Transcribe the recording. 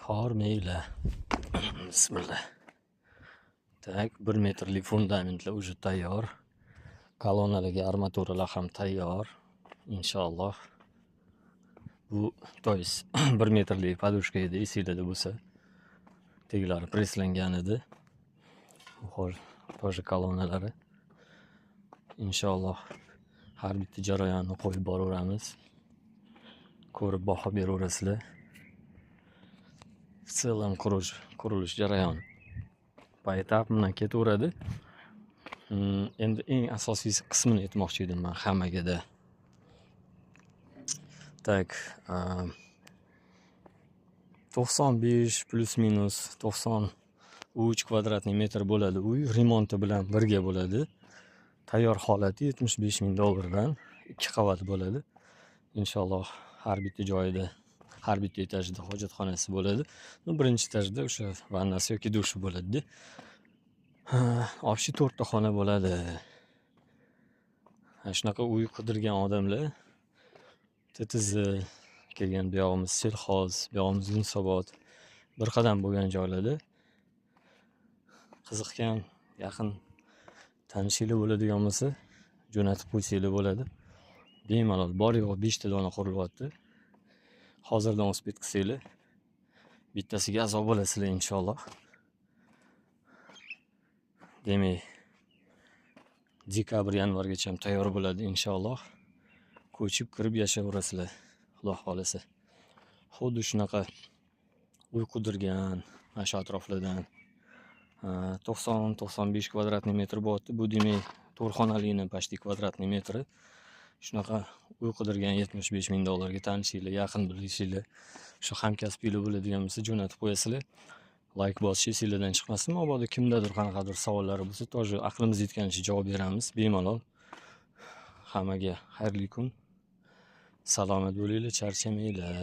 Xor mayli. Bismillah. Tak, 1 metrlik fundamentlar уже tayyor. Kolonnalarga armaturalar ham tayyor. Inshaalloh. Bu to'ys 1 metrlik podushka edi, esinglarda bo'lsa. Teglari preslangan edi. Hozir kolonnalari. Inshaalloh har bitta jarayonni qo'yib boraveramiz. Ko'rib baho beraverasizlar. В целом qurilish jarayoni poetap bilan ketaveradi. Endi eng asosiy qismini aytmoqchi edim men hammaga. Tak, 95 plus minus 93 kvadratniy metr bo'ladi. Uy remonti bilan birga bo'ladi. Tayyor holati $75,000 2 qavat bo'ladi. Inshaalloh har bitta joyida, har bitta etajda hojatxonasi bo'ladi. Birinchi etajda o'sha vannasi yoki dushi bo'ladi. Общий 4 ta xona bo'ladi. Shunaqa uy qidirgan odamlar titizi kelgan, bu yog'imiz selxoz, bu yog'imiz Yunusobod, bir qadam bo'lgan joylarda qiziqgan, yaqin tanishinglar bo'ladigan bo'lsa, jo'natib qo'ysanglar bo'ladi. Bemalol bor yo'q 5 ta dona qurilyapti. Hozirdan o'sib bitkizsanglar, bittasiga a'zo bo'lasizlar inshaalloh. Demak, dekabr yanvargacha tayyor bo'ladi inshaalloh. Ko'chib kirib yashayverasizlar, Xudo xolasa. Xuddi shunaqa uy qidirgan, mana shu atroflardan 90-95 kvadratniy metr bo'lyapti. Bu demak, to'rxonalikni почти kvadratniy metri. Shunaqa uy qidirgan $75,000 ga tanishinglar, yaqin bilishinglar, shu hamkasbinglar bo'ladigan bo'lsa jo'natib qo'yasizlar. Like bosish esinglardan chiqmasin. Mabodo kimdadir qanaqadir savollari bo'lsa, to'g'ri aqlimiz yetganicha javob beramiz bemalol. Hammaga xayrli kun. Salomat bo'linglar, charchamanglar.